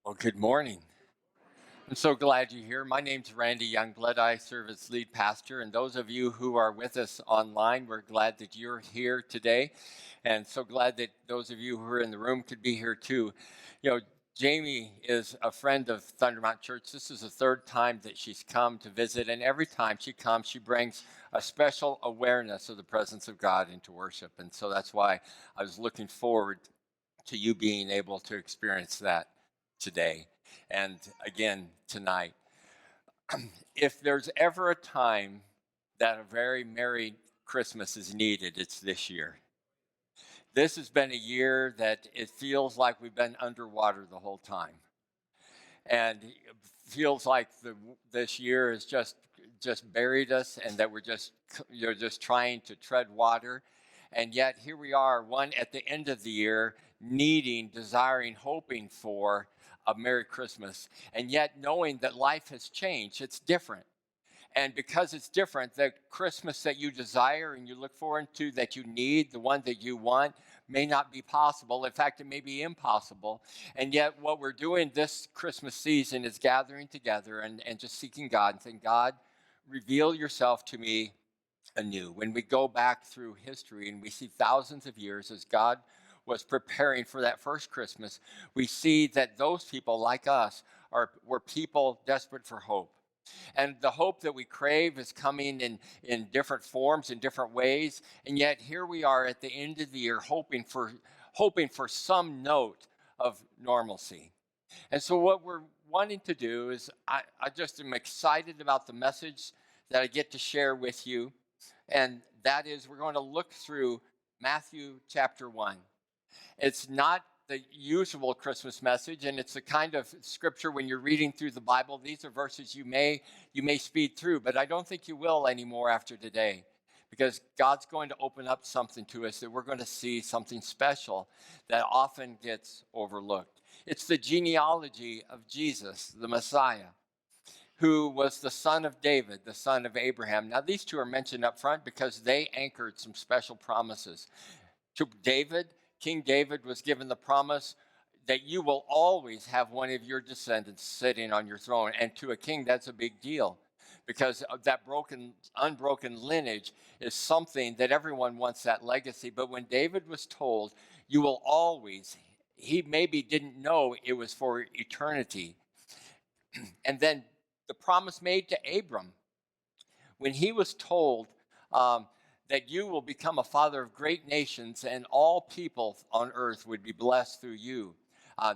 Well, good morning. I'm so glad you're here. My name's Randy Youngblood. I serve as lead pastor. And those of you who are with us online, we're glad that you're here today. And so glad that those of you who are in the room could be here too. You know, Jamie is a friend of Thunder Mountain Church. This is the third time that she's come to visit. And every time she comes, she brings a special awareness of the presence of God into worship. And so that's why I was looking forward to you being able to experience that today and again tonight. If there's ever a time that a very merry Christmas is needed, it's this year. This has been a year that it feels like we've been underwater the whole time. And it feels like this year has just buried us and that we're just trying to tread water. And yet here we are, one at the end of the year, needing, desiring, hoping for a Merry Christmas. And yet knowing that life has changed, it's different. And because it's different, the Christmas that you desire and you look forward to, that you need, the one that you want, may not be possible. In fact, it may be impossible. And yet, what we're doing this Christmas season is gathering together and just seeking God and saying, God, reveal yourself to me anew. When we go back through history and we see thousands of years as God was preparing for that first Christmas, we see that those people like us were people desperate for hope. And the hope that we crave is coming in different forms, in different ways. And yet here we are at the end of the year hoping for some note of normalcy. And so what we're wanting to do is I just am excited about the message that I get to share with you. And that is we're going to look through Matthew chapter 1. It's not the usual Christmas message, and it's the kind of scripture when you're reading through the Bible, these are verses you may speed through, but I don't think you will anymore after today, because God's going to open up something to us that we're going to see something special that often gets overlooked. It's the genealogy of Jesus, the Messiah, who was the son of David, the son of Abraham. Now, these two are mentioned up front because they anchored some special promises. To David, King David was given the promise that you will always have one of your descendants sitting on your throne. And to a king, that's a big deal because that unbroken lineage is something that everyone wants, that legacy. But when David was told, you will always, he maybe didn't know it was for eternity. And then the promise made to Abram, when he was told, that you will become a father of great nations and all people on earth would be blessed through you.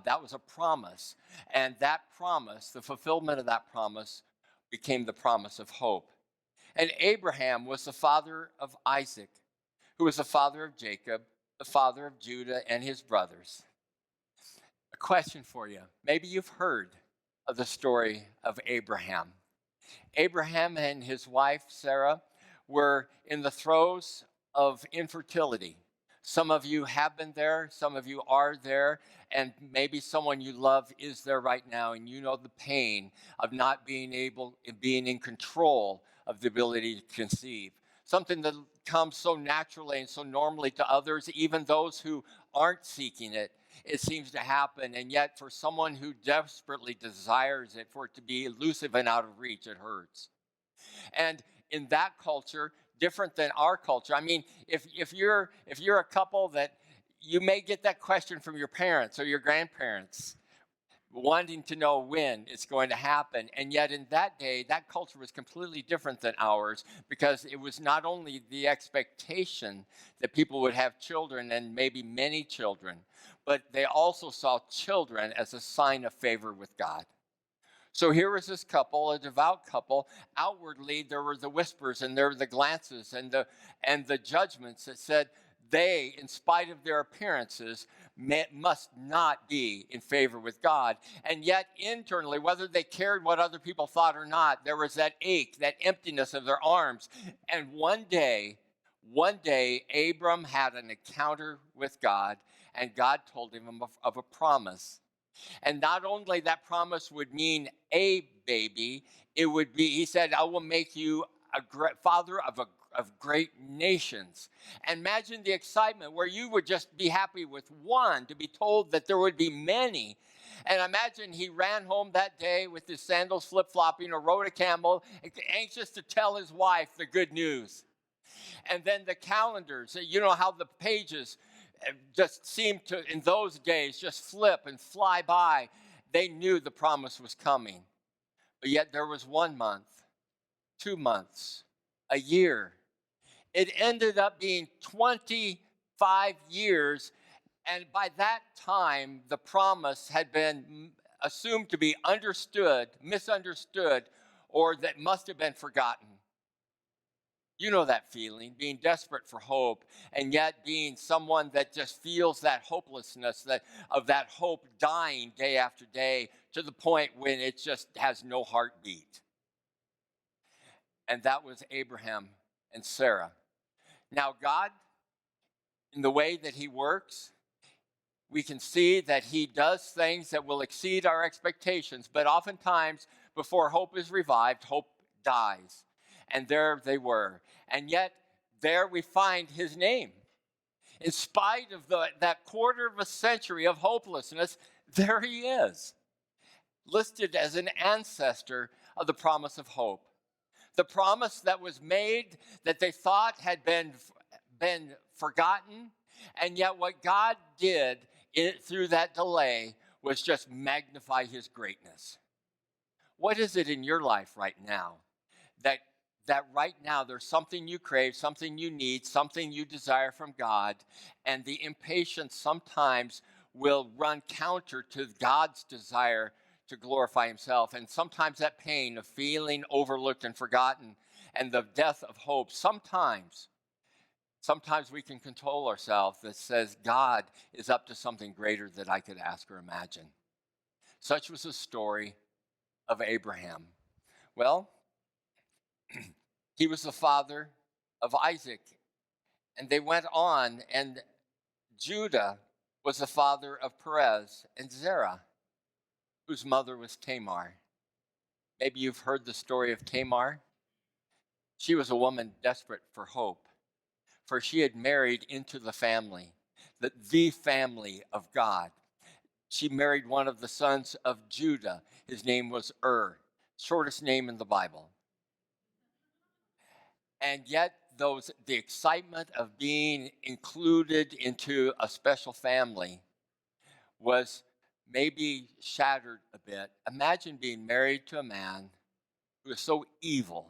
That was a promise. And that promise, the fulfillment of that promise, became the promise of hope. And Abraham was the father of Isaac, who was the father of Jacob, the father of Judah and his brothers. A question for you. Maybe you've heard of the story of Abraham. Abraham and his wife, Sarah, were in the throes of infertility. Some of you have been there, some of you are there, and maybe someone you love is there right now, and you know the pain of not being in control of the ability to conceive. Something that comes so naturally and so normally to others, even those who aren't seeking it. It seems to happen, and yet for someone who desperately desires it, for it to be elusive and out of reach, it hurts. And in that culture, different than our culture. I mean, if you're a couple that you may get that question from your parents or your grandparents, wanting to know when it's going to happen. And yet in that day, that culture was completely different than ours because it was not only the expectation that people would have children and maybe many children, but they also saw children as a sign of favor with God. So here was this couple, a devout couple. Outwardly, there were the whispers and there were the glances and the judgments that said they, in spite of their appearances, must not be in favor with God. And yet internally, whether they cared what other people thought or not, there was that ache, that emptiness of their arms. And one day, Abram had an encounter with God, and God told him of a promise. And not only that promise would mean a baby, it would be, he said, I will make you a father of a of great nations. And imagine the excitement where you would just be happy with one, to be told that there would be many. And imagine he ran home that day with his sandals flip-flopping or rode a camel, anxious to tell his wife the good news. And then the calendars, you know how the pages just seemed to, in those days, just flip and fly by. They knew the promise was coming. But yet there was 1 month, 2 months, a year. It ended up being 25 years. And by that time, the promise had been assumed to be understood, misunderstood, or that must have been forgotten. You know that feeling, being desperate for hope, and yet being someone that just feels that hopelessness, of that hope dying day after day to the point when it just has no heartbeat. And that was Abraham and Sarah. Now, God, in the way that he works, we can see that he does things that will exceed our expectations, but oftentimes before hope is revived, hope dies. And there they were. And yet, there we find his name. In spite of that quarter of a century of hopelessness, there he is, listed as an ancestor of the promise of hope. The promise that was made that they thought had been forgotten, and yet what God did through that delay was just magnify his greatness. What is it in your life right now that right now there's something you crave, something you need, something you desire from God, and the impatience sometimes will run counter to God's desire to glorify himself, and sometimes that pain of feeling overlooked and forgotten and the death of hope, sometimes we can control ourselves that says God is up to something greater that I could ask or imagine. Such was the story of Abraham. Well, he was the father of Isaac, and they went on, and Judah was the father of Perez and Zerah, whose mother was Tamar. Maybe you've heard the story of Tamar. She was a woman desperate for hope, for she had married into the family, the family of God. She married one of the sons of Judah. His name was shortest name in the Bible. And yet, the excitement of being included into a special family was maybe shattered a bit. Imagine being married to a man who was so evil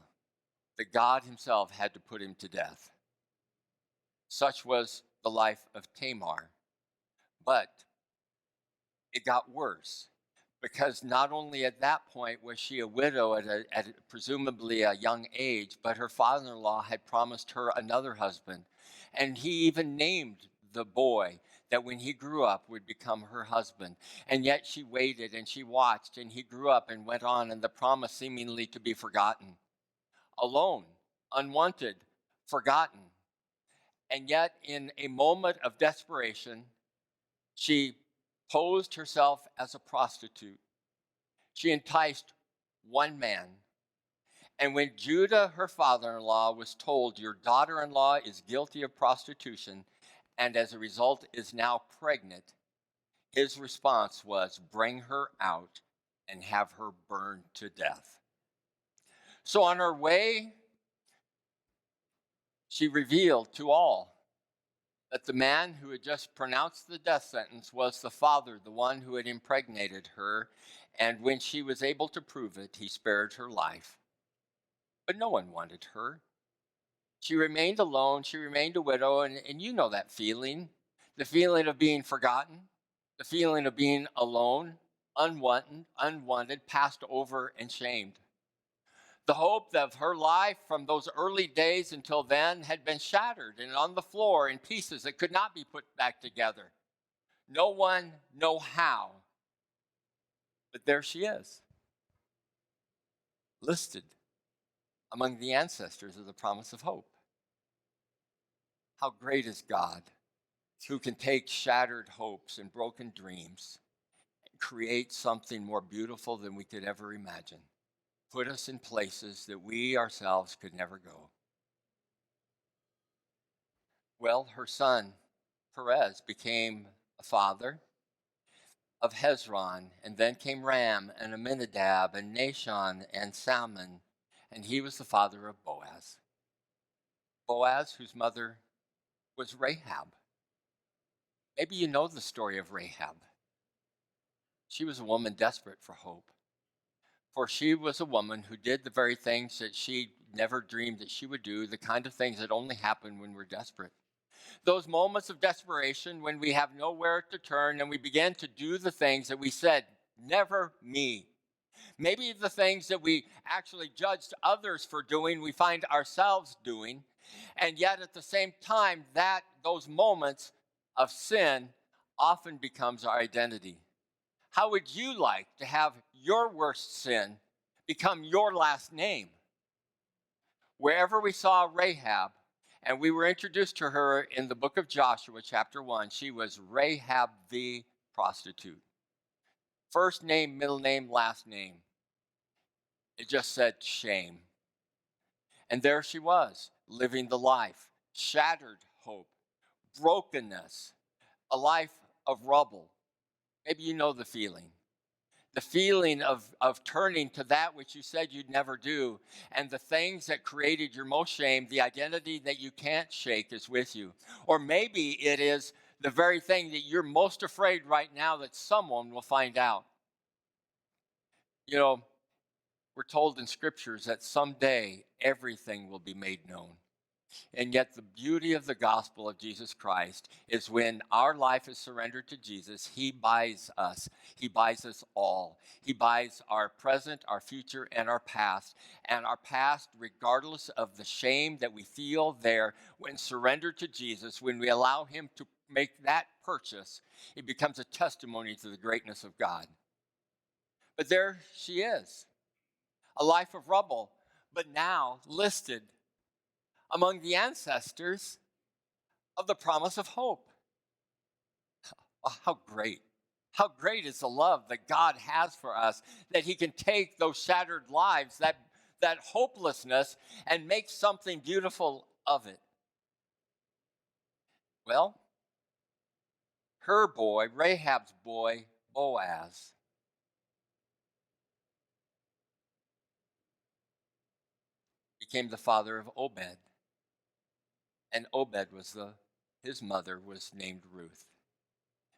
that God himself had to put him to death. Such was the life of Tamar. But it got worse, because not only at that point was she a widow at presumably a young age, but her father-in-law had promised her another husband. And he even named the boy that when he grew up would become her husband. And yet she waited and she watched, and he grew up and went on, and the promise seemingly to be forgotten. Alone, unwanted, forgotten. And yet in a moment of desperation, she posed herself as a prostitute. She enticed one man. And when Judah, her father-in-law, was told, your daughter-in-law is guilty of prostitution and as a result is now pregnant, his response was, bring her out and have her burned to death. So on her way, she revealed to all that the man who had just pronounced the death sentence was the father, the one who had impregnated her. And when she was able to prove it, he spared her life. But no one wanted her. She remained alone. She remained a widow. And you know that feeling, the feeling of being forgotten, the feeling of being alone, unwanted, passed over, and shamed. The hope of her life from those early days until then had been shattered and on the floor in pieces that could not be put back together. No one know how. But there she is, listed among the ancestors of the promise of hope. How great is God, who can take shattered hopes and broken dreams and create something more beautiful than we could ever imagine. Put us in places that we ourselves could never go. Well, her son, Perez, became a father of Hezron, and then came Ram and Amminadab and Nahshon and Salmon, and he was the father of Boaz. Boaz, whose mother was Rahab. Maybe you know the story of Rahab. She was a woman desperate for hope, for she was a woman who did the very things that she never dreamed that she would do, the kind of things that only happen when we're desperate. Those moments of desperation when we have nowhere to turn and we begin to do the things that we said, never me. Maybe the things that we actually judged others for doing, we find ourselves doing. And yet at the same time, that those moments of sin often becomes our identity. How would you like to have your worst sin become your last name? Wherever we saw Rahab, and we were introduced to her in the book of Joshua, chapter 1, she was Rahab the prostitute. First name, middle name, last name. It just said shame. And there she was, living the life, shattered hope, brokenness, a life of rubble. Maybe you know the feeling. The feeling of turning to that which you said you'd never do, and the things that created your most shame, the identity that you can't shake is with you. Or maybe it is the very thing that you're most afraid right now that someone will find out. You know, we're told in scriptures that someday everything will be made known. And yet, the beauty of the gospel of Jesus Christ is when our life is surrendered to Jesus, He buys us. He buys us all. He buys our present, our future, and our past. And our past, regardless of the shame that we feel there, when surrendered to Jesus, when we allow Him to make that purchase, it becomes a testimony to the greatness of God. But there she is, a life of rubble, but now listed among the ancestors of the promise of hope. Oh, how great. How great is the love that God has for us, that He can take those shattered lives, that hopelessness, and make something beautiful of it. Well, her boy, Rahab's boy, Boaz, became the father of Obed. And Obed his mother was named Ruth.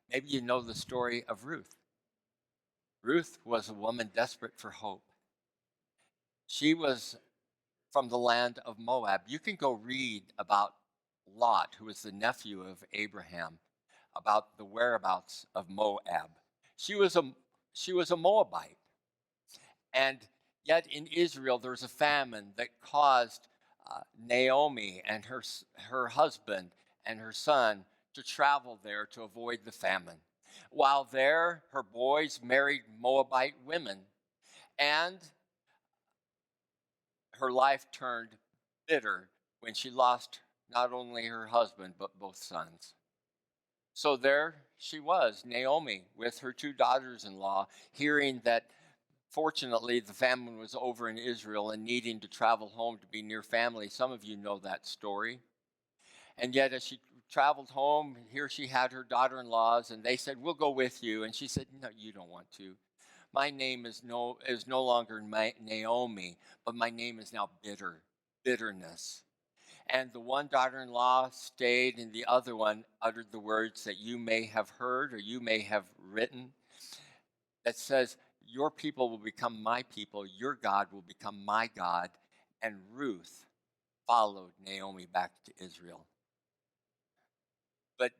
Maybe you know the story of Ruth. Ruth was a woman desperate for hope. She was from the land of Moab. You can go read about Lot, who was the nephew of Abraham, about the whereabouts of Moab. She was a Moabite. And yet in Israel, there was a famine that caused Naomi and her husband and her son to travel there to avoid the famine. While there, her boys married Moabite women, and her life turned bitter when she lost not only her husband, but both sons. So there she was, Naomi, with her two daughters in law, hearing that fortunately the famine was over in Israel and needing to travel home to be near family. Some of you know that story. And yet, as she traveled home, here she had her daughter in laws, and they said, "We'll go with you." And she said, "No, you don't want to. My name is no longer Naomi, but my name is now bitterness." And the one daughter-in-law stayed, and the other one uttered the words that you may have heard or you may have written that says, "Your people will become my people, your God will become my God." And Ruth followed Naomi back to Israel. But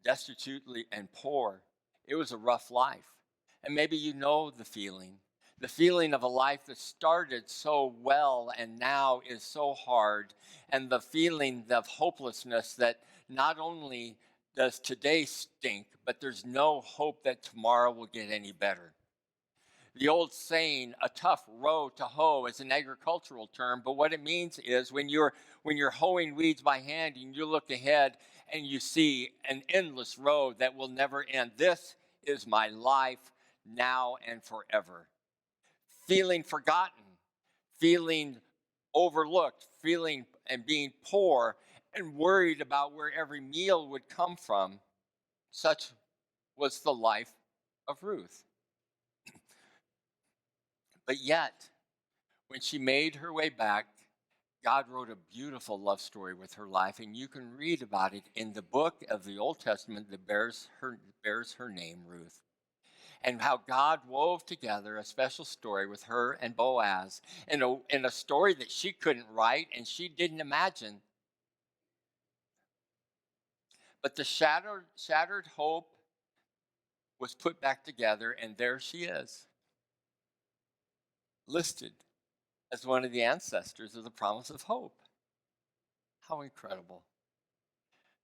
destitutely and poor, it was a rough life. And maybe you know the feeling of a life that started so well and now is so hard, and the feeling of hopelessness that not only does today stink, but there's no hope that tomorrow will get any better. The old saying, "a tough row to hoe," is an agricultural term, but what it means is when you're hoeing weeds by hand and you look ahead and you see an endless road that will never end. This is my life now and forever. Feeling forgotten, feeling overlooked, feeling and being poor, and worried about where every meal would come from. Such was the life of Ruth. But yet, when she made her way back, God wrote a beautiful love story with her life, and you can read about it in the book of the Old Testament that bears her name, Ruth, and how God wove together a special story with her and Boaz, in a story that she couldn't write and she didn't imagine. But the shattered hope was put back together, and there she is, listed as one of the ancestors of the promise of hope. How incredible.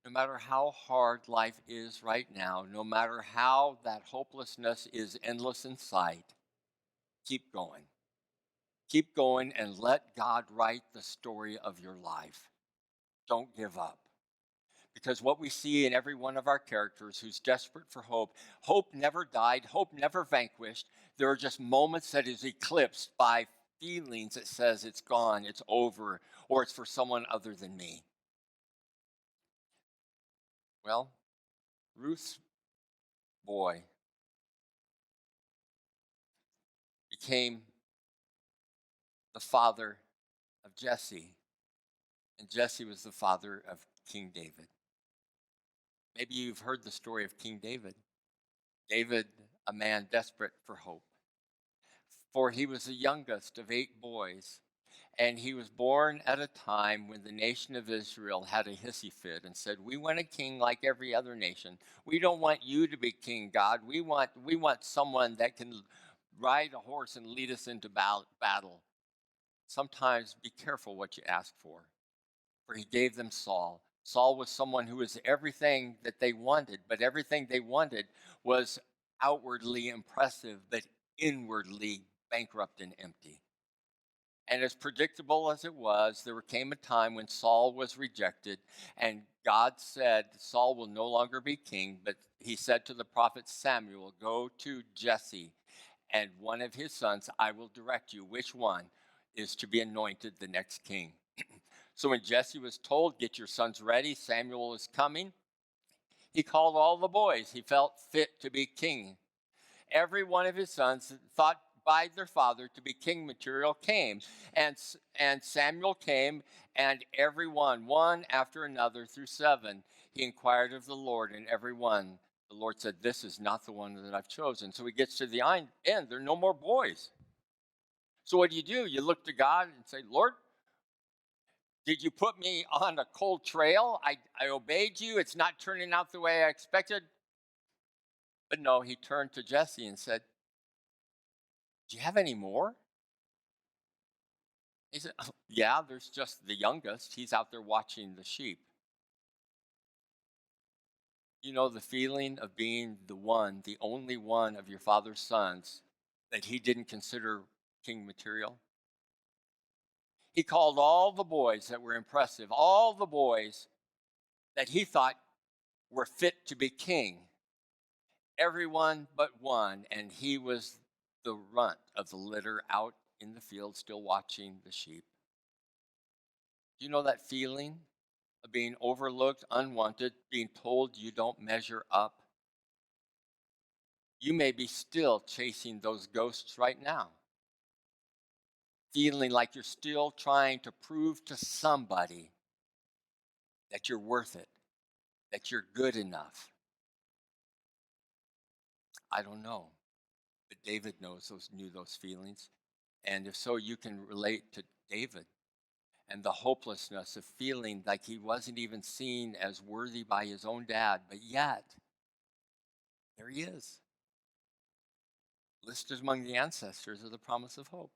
No matter how hard life is right now, no matter how that hopelessness is endless in sight, keep going. Keep going and let God write the story of your life. Don't give up. Because what we see in every one of our characters who's desperate for hope, hope never died, hope never vanquished. There are just moments that is eclipsed by feelings that says it's gone, it's over, or it's for someone other than me. Well, Ruth's boy became the father of Jesse, and Jesse was the father of King David. Maybe you've heard the story of King David. David, a man desperate for hope. For he was the youngest of 8 boys, and he was born at a time when the nation of Israel had a hissy fit and said, "We want a king like every other nation. We don't want you to be king, God. We want someone that can ride a horse and lead us into battle." Sometimes be careful what you ask for he gave them Saul. Saul was someone who was everything that they wanted, but everything they wanted was outwardly impressive, but inwardly bankrupt and empty. And as predictable as it was, there came a time when Saul was rejected, and God said, Saul will no longer be king, but he said to the prophet Samuel, "Go to Jesse and one of his sons, I will direct you which one is to be anointed the next king." So when Jesse was told, "Get your sons ready, Samuel is coming," he called all the boys he felt fit to be king. Every one of his sons thought by their father to be king material came. And Samuel came, and every one after another through 7, he inquired of the Lord, and every one, the Lord said, "This is not the one that I've chosen." So he gets to the end, there are no more boys. So what do? You look to God and say, "Lord, did you put me on a cold trail? I obeyed you. It's not turning out the way I expected." But no, he turned to Jesse and said, "Do you have any more?" He said, "Oh, yeah, there's just the youngest. He's out there watching the sheep." You know the feeling of being the only one of your father's sons that he didn't consider king material? He called all the boys that were impressive, all the boys that he thought were fit to be king, everyone but one, and he was the runt of the litter out in the field still watching the sheep. Do you know that feeling of being overlooked, unwanted, being told you don't measure up? You may be still chasing those ghosts right now, feeling like you're still trying to prove to somebody that you're worth it, that you're good enough. I don't know, but David knew those feelings. And if so, you can relate to David and the hopelessness of feeling like he wasn't even seen as worthy by his own dad, but yet, there he is, listed among the ancestors of the promise of hope.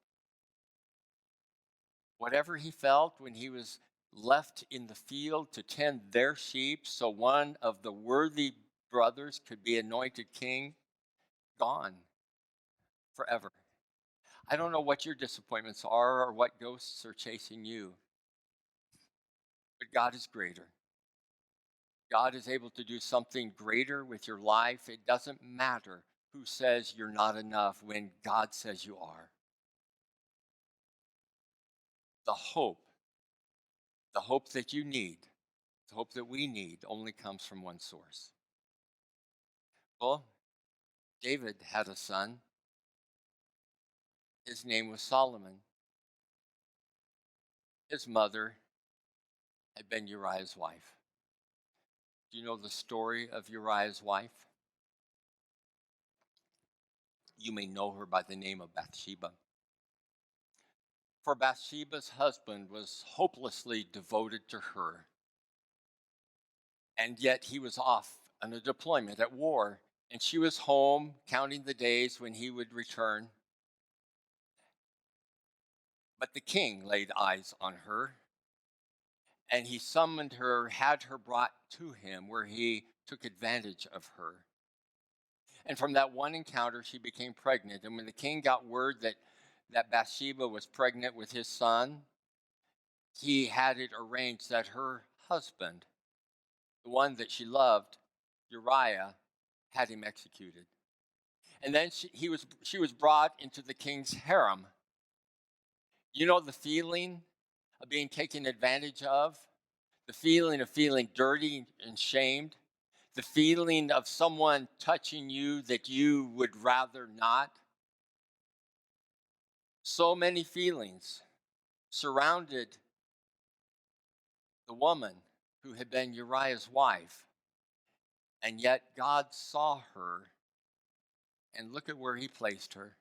Whatever he felt when he was left in the field to tend their sheep so one of the worthy brothers could be anointed king, gone forever. I don't know what your disappointments are or what ghosts are chasing you, but God is greater. God is able to do something greater with your life. It doesn't matter who says you're not enough when God says you are. The hope that you need The hope that we need only comes from one source. Well, David had a son. His name was Solomon. His mother had been Uriah's wife. Do you know the story of Uriah's wife? You may know her by the name of Bathsheba. For Bathsheba's husband was hopelessly devoted to her, and yet he was off on a deployment at war, and she was home counting the days when he would return. But the king laid eyes on her, and he summoned her, had her brought to him, where he took advantage of her. And from that one encounter, she became pregnant. And when the king got word that Bathsheba was pregnant with his son, he had it arranged that her husband, the one that she loved, Uriah, had him executed. And then she was brought into the king's harem. You know the feeling of being taken advantage of? The feeling of feeling dirty and shamed? The feeling of someone touching you that you would rather not? So many feelings surrounded the woman who had been Uriah's wife. And yet God saw her, and look at where he placed her.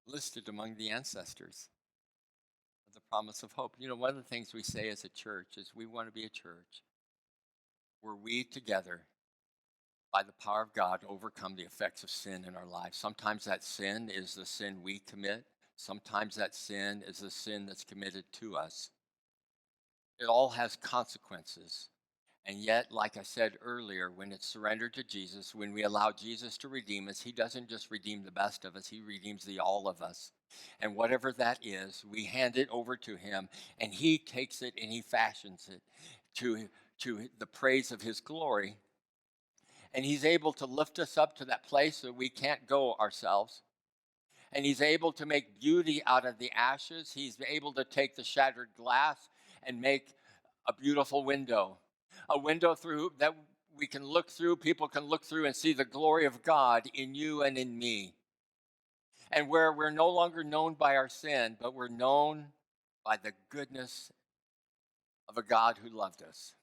Listed among the ancestors of the promise of hope. You know, one of the things we say as a church is we want to be a church where we together, by the power of God, overcome the effects of sin in our lives. Sometimes that sin is the sin we commit. Sometimes that sin is the sin that's committed to us. It all has consequences. And yet, like I said earlier, when it's surrendered to Jesus, when we allow Jesus to redeem us, he doesn't just redeem the best of us, he redeems the all of us. And whatever that is, we hand it over to him, and he takes it and he fashions it to the praise of his glory. And he's able to lift us up to that place that we can't go ourselves. And he's able to make beauty out of the ashes. He's able to take the shattered glass and make a beautiful window. A window through that we can look through, people can look through and see the glory of God in you and in me. And where we're no longer known by our sin, but we're known by the goodness of a God who loved us.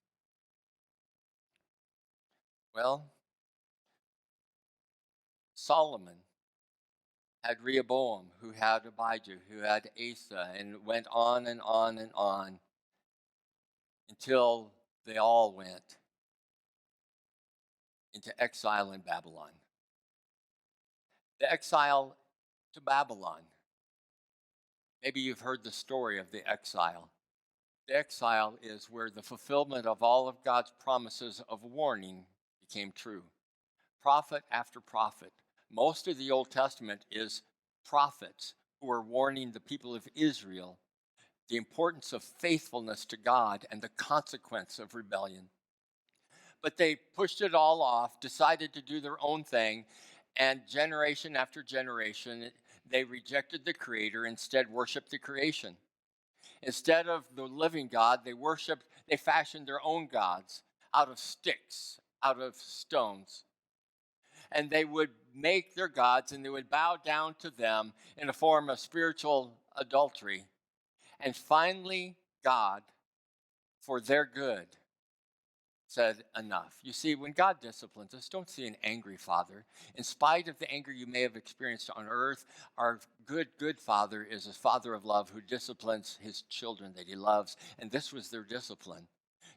Well, Solomon had Rehoboam, who had Abijah, who had Asa, and went on and on and on until they all went into exile in Babylon. The exile to Babylon. Maybe you've heard the story of the exile. The exile is where the fulfillment of all of God's promises of warning became true. Prophet after prophet. Most of the Old Testament is prophets who are warning the people of Israel the importance of faithfulness to God and the consequence of rebellion. But they pushed it all off, decided to do their own thing, and generation after generation, they rejected the Creator, instead worshiped the creation. Instead of the living God, they fashioned their own gods out of sticks, out of stones. And they would make their gods and they would bow down to them in a form of spiritual adultery. And finally, God, for their good, said enough. You see, when God disciplines us, don't see an angry father. In spite of the anger you may have experienced on earth, our good father is a father of love who disciplines his children that he loves. And this was their discipline.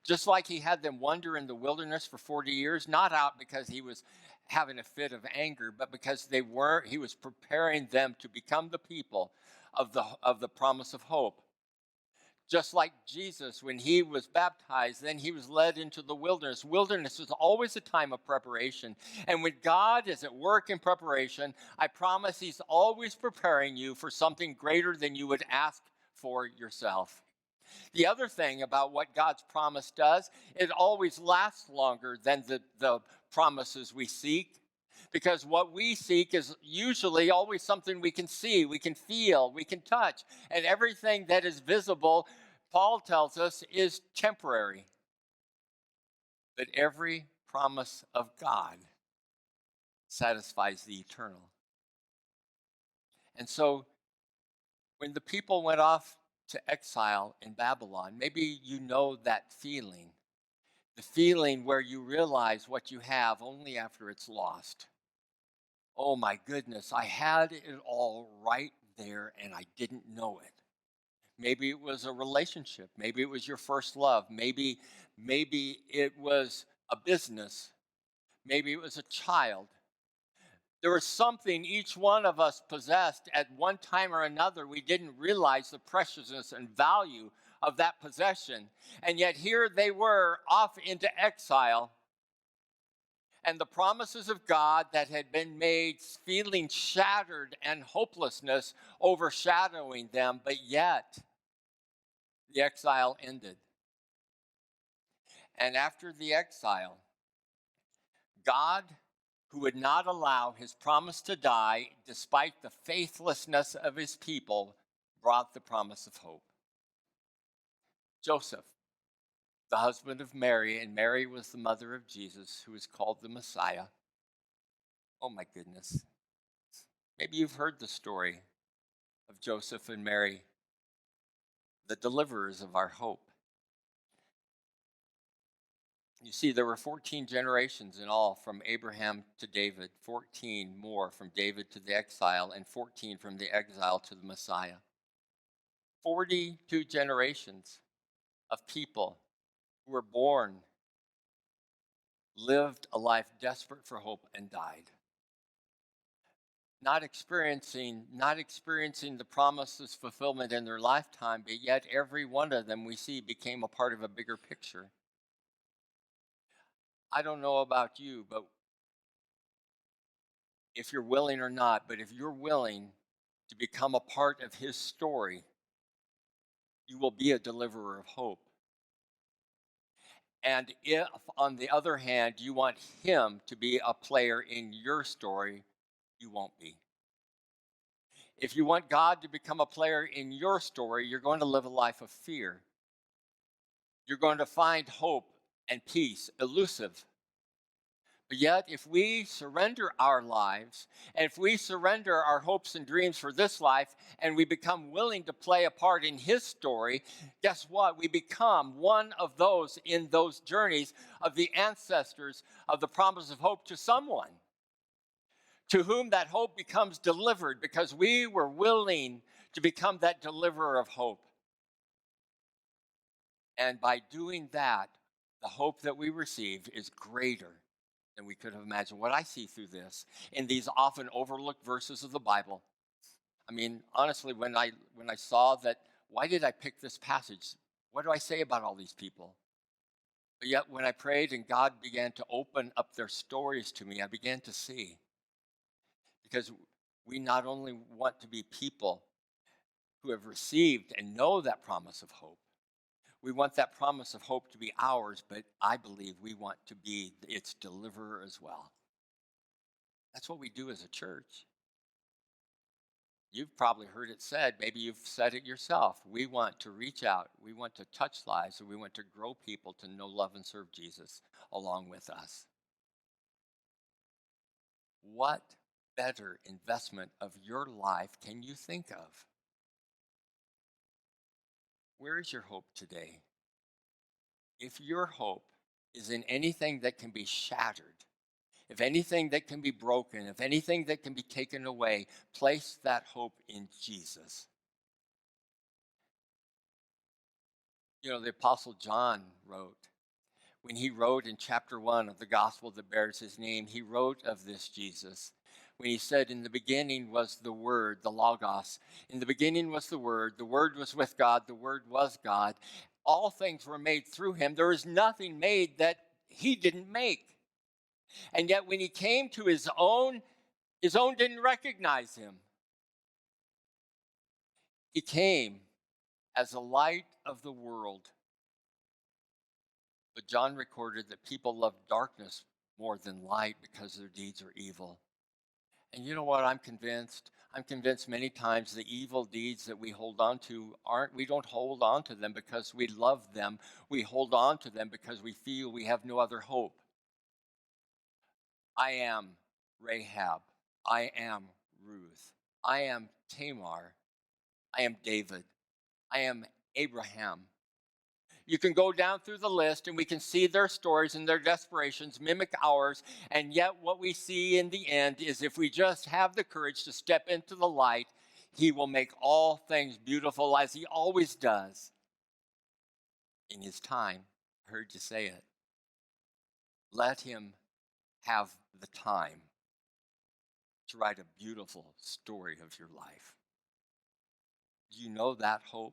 Just like he had them wander in the wilderness for 40 years, not out because he was having a fit of anger, but because he was preparing them to become the people of the promise of hope. Just like Jesus, when he was baptized, then he was led into the wilderness. Wilderness is always a time of preparation. And when God is at work in preparation, I promise he's always preparing you for something greater than you would ask for yourself. The other thing about what God's promise does, it always lasts longer than the promises we seek. Because what we seek is usually always something we can see, we can feel, we can touch. And everything that is visible Paul tells us, is temporary. But every promise of God satisfies the eternal. And so when the people went off to exile in Babylon, maybe you know that feeling. The feeling where you realize what you have only after it's lost. Oh my goodness, I had it all right there and I didn't know it. Maybe it was a relationship. Maybe it was your first love. Maybe it was a business. Maybe it was a child. There was something each one of us possessed at one time or another. We didn't realize the preciousness and value of that possession. And yet here they were off into exile. And the promises of God that had been made feeling shattered and hopelessness overshadowing them. But yet the exile ended. And after the exile, God, who would not allow his promise to die despite the faithlessness of his people, brought the promise of hope. Joseph, the husband of Mary, and Mary was the mother of Jesus, who is called the Messiah. Oh my goodness. Maybe you've heard the story of Joseph and Mary, the deliverers of our hope. You see, there were 14 generations in all from Abraham to David, 14 more from David to the exile, and 14 from the exile to the Messiah. 42 generations of people who were born, lived a life desperate for hope, and died. Not experiencing the promise's fulfillment in their lifetime, but yet every one of them we see became a part of a bigger picture. I don't know about you, but if you're willing or not, but if you're willing to become a part of his story, you will be a deliverer of hope. And if, on the other hand, you want him to be a player in your story, you won't be. If you want God to become a player in your story, you're going to live a life of fear. You're going to find hope and peace elusive. But yet, if we surrender our lives, and if we surrender our hopes and dreams for this life, and we become willing to play a part in his story, guess what? We become one of those in those journeys of the ancestors of the promise of hope to someone to whom that hope becomes delivered because we were willing to become that deliverer of hope. And by doing that, the hope that we receive is greater than we could have imagined. What I see through this, in these often overlooked verses of the Bible, I mean, honestly, when I saw that, why did I pick this passage? What do I say about all these people? But yet, when I prayed and God began to open up their stories to me, I began to see. Because we not only want to be people who have received and know that promise of hope, we want that promise of hope to be ours, but I believe we want to be its deliverer as well. That's what we do as a church. You've probably heard it said, maybe you've said it yourself. We want to reach out, we want to touch lives, and we want to grow people to know, love, and serve Jesus along with us. What better investment of your life can you think of? Where is your hope today? If your hope is in anything that can be shattered, if anything that can be broken, if anything that can be taken away, place that hope in Jesus. You know, the Apostle John wrote, when he wrote in chapter 1 of the gospel that bears his name, he wrote of this Jesus. When he said, in the beginning was the Word, the Logos. In the beginning was the Word was with God, the Word was God. All things were made through him. There is nothing made that he didn't make. And yet when he came to his own didn't recognize him. He came as the light of the world. But John recorded that people loved darkness more than light because their deeds are evil. And you know what? I'm convinced. I'm convinced many times the evil deeds that we hold on to we don't hold on to them because we love them. We hold on to them because we feel we have no other hope. I am Rahab. I am Ruth. I am Tamar. I am David. I am Abraham. You can go down through the list and we can see their stories and their desperations mimic ours. And yet, what we see in the end is if we just have the courage to step into the light, He will make all things beautiful as He always does in His time. I heard you say it. Let Him have the time to write a beautiful story of your life. Do you know that hope?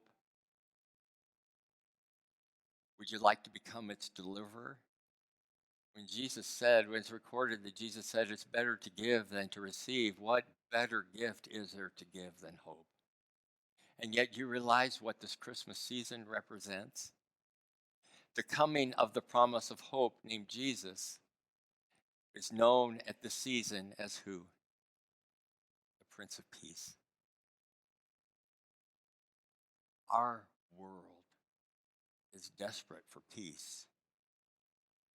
Would you like to become its deliverer? When it's recorded that Jesus said it's better to give than to receive, what better gift is there to give than hope? And yet you realize what this Christmas season represents? The coming of the promise of hope named Jesus is known at this season as who? The Prince of Peace. Our world is desperate for peace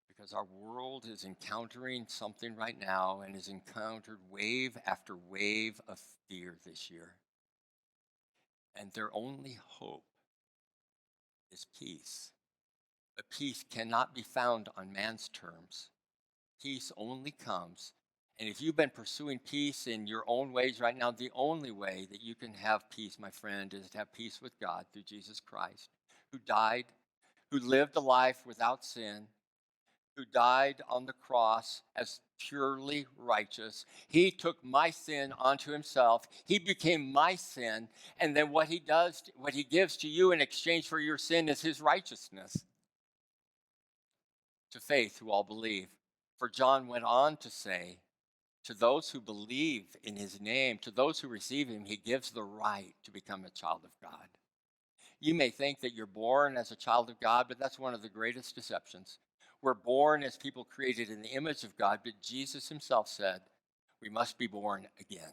because our world is encountering something right now and has encountered wave after wave of fear this year. And their only hope is peace. But peace cannot be found on man's terms. Peace only comes. And if you've been pursuing peace in your own ways right now, the only way that you can have peace, my friend, is to have peace with God through Jesus Christ, who died, who lived a life without sin, who died on the cross as purely righteous. He took my sin onto himself. He became my sin. And then what he does, what he gives to you in exchange for your sin is his righteousness to faith who all believe. For John went on to say, to those who believe in his name, to those who receive him, he gives the right to become a child of God. You may think that you're born as a child of God, but that's one of the greatest deceptions. We're born as people created in the image of God, but Jesus himself said we must be born again.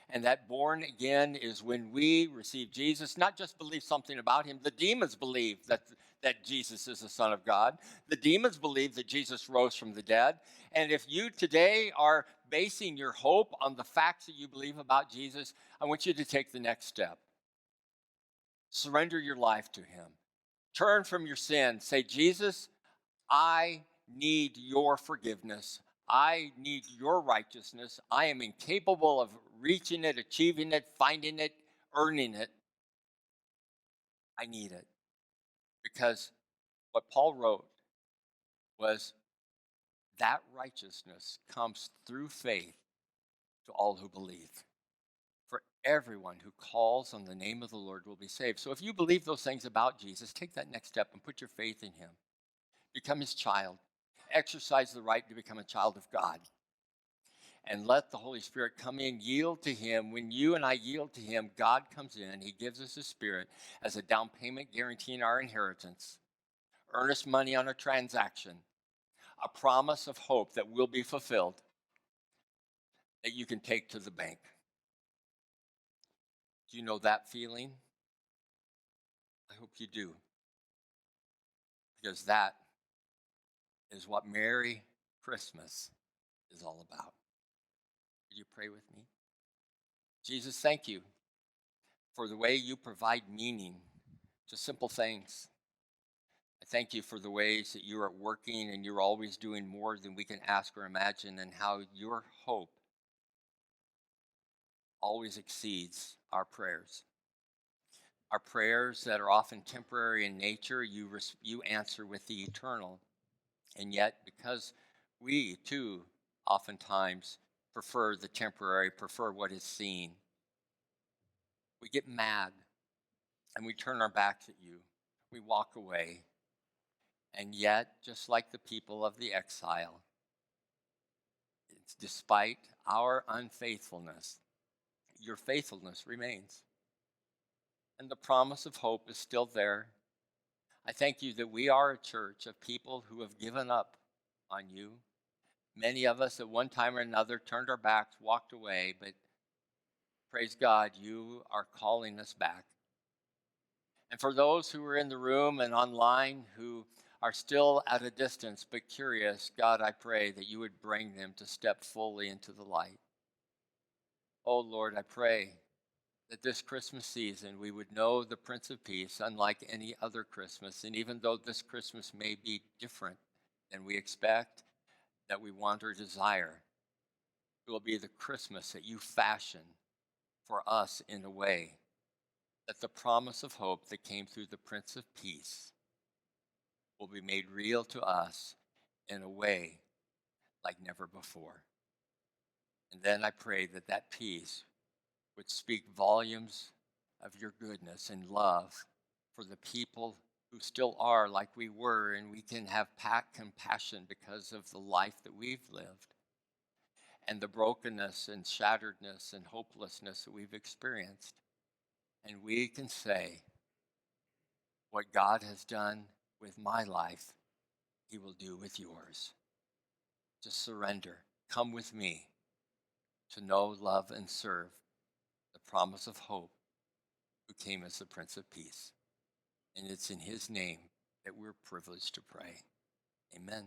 And that born again is when we receive Jesus, not just believe something about him. The demons believe that Jesus is the Son of God. The demons believe that Jesus rose from the dead. And if you today are basing your hope on the facts that you believe about Jesus, I want you to take the next step. Surrender your life to him. Turn from your sin. Say, Jesus, I need your forgiveness. I need your righteousness. I am incapable of reaching it, achieving it, finding it, earning it. I need it. Because what Paul wrote was that righteousness comes through faith to all who believe. For everyone who calls on the name of the Lord will be saved. So if you believe those things about Jesus, take that next step and put your faith in him. Become his child. Exercise the right to become a child of God. And let the Holy Spirit come in, yield to him. When you and I yield to him, God comes in. He gives us his Spirit as a down payment guaranteeing our inheritance, earnest money on a transaction, a promise of hope that will be fulfilled that you can take to the bank. Do you know that feeling? I hope you do. Because that is what Merry Christmas is all about. Would you pray with me? Jesus, thank you for the way you provide meaning to simple things. I thank you for the ways that you are working and you're always doing more than we can ask or imagine, and how your hope always exceeds our prayers. Our prayers that are often temporary in nature, you answer with the eternal. And yet, because we too oftentimes prefer the temporary, prefer what is seen, we get mad and we turn our backs at you. We walk away. And yet, just like the people of the exile, despite our unfaithfulness, your faithfulness remains. And the promise of hope is still there. I thank you that we are a church of people who have given up on you. Many of us at one time or another turned our backs, walked away, but praise God, you are calling us back. And for those who are in the room and online who are still at a distance but curious, God, I pray that you would bring them to step fully into the light. Oh Lord, I pray that this Christmas season we would know the Prince of Peace unlike any other Christmas. And even though this Christmas may be different than we expect, that we want or desire, it will be the Christmas that you fashion for us in a way that the promise of hope that came through the Prince of Peace will be made real to us in a way like never before. And then I pray that that peace would speak volumes of your goodness and love for the people who still are like we were, and we can have compassion because of the life that we've lived and the brokenness and shatteredness and hopelessness that we've experienced. And we can say, what God has done with my life, he will do with yours. Just surrender. Come with me to know, love, and serve the promise of hope who came as the Prince of Peace. And it's in his name that we're privileged to pray. Amen.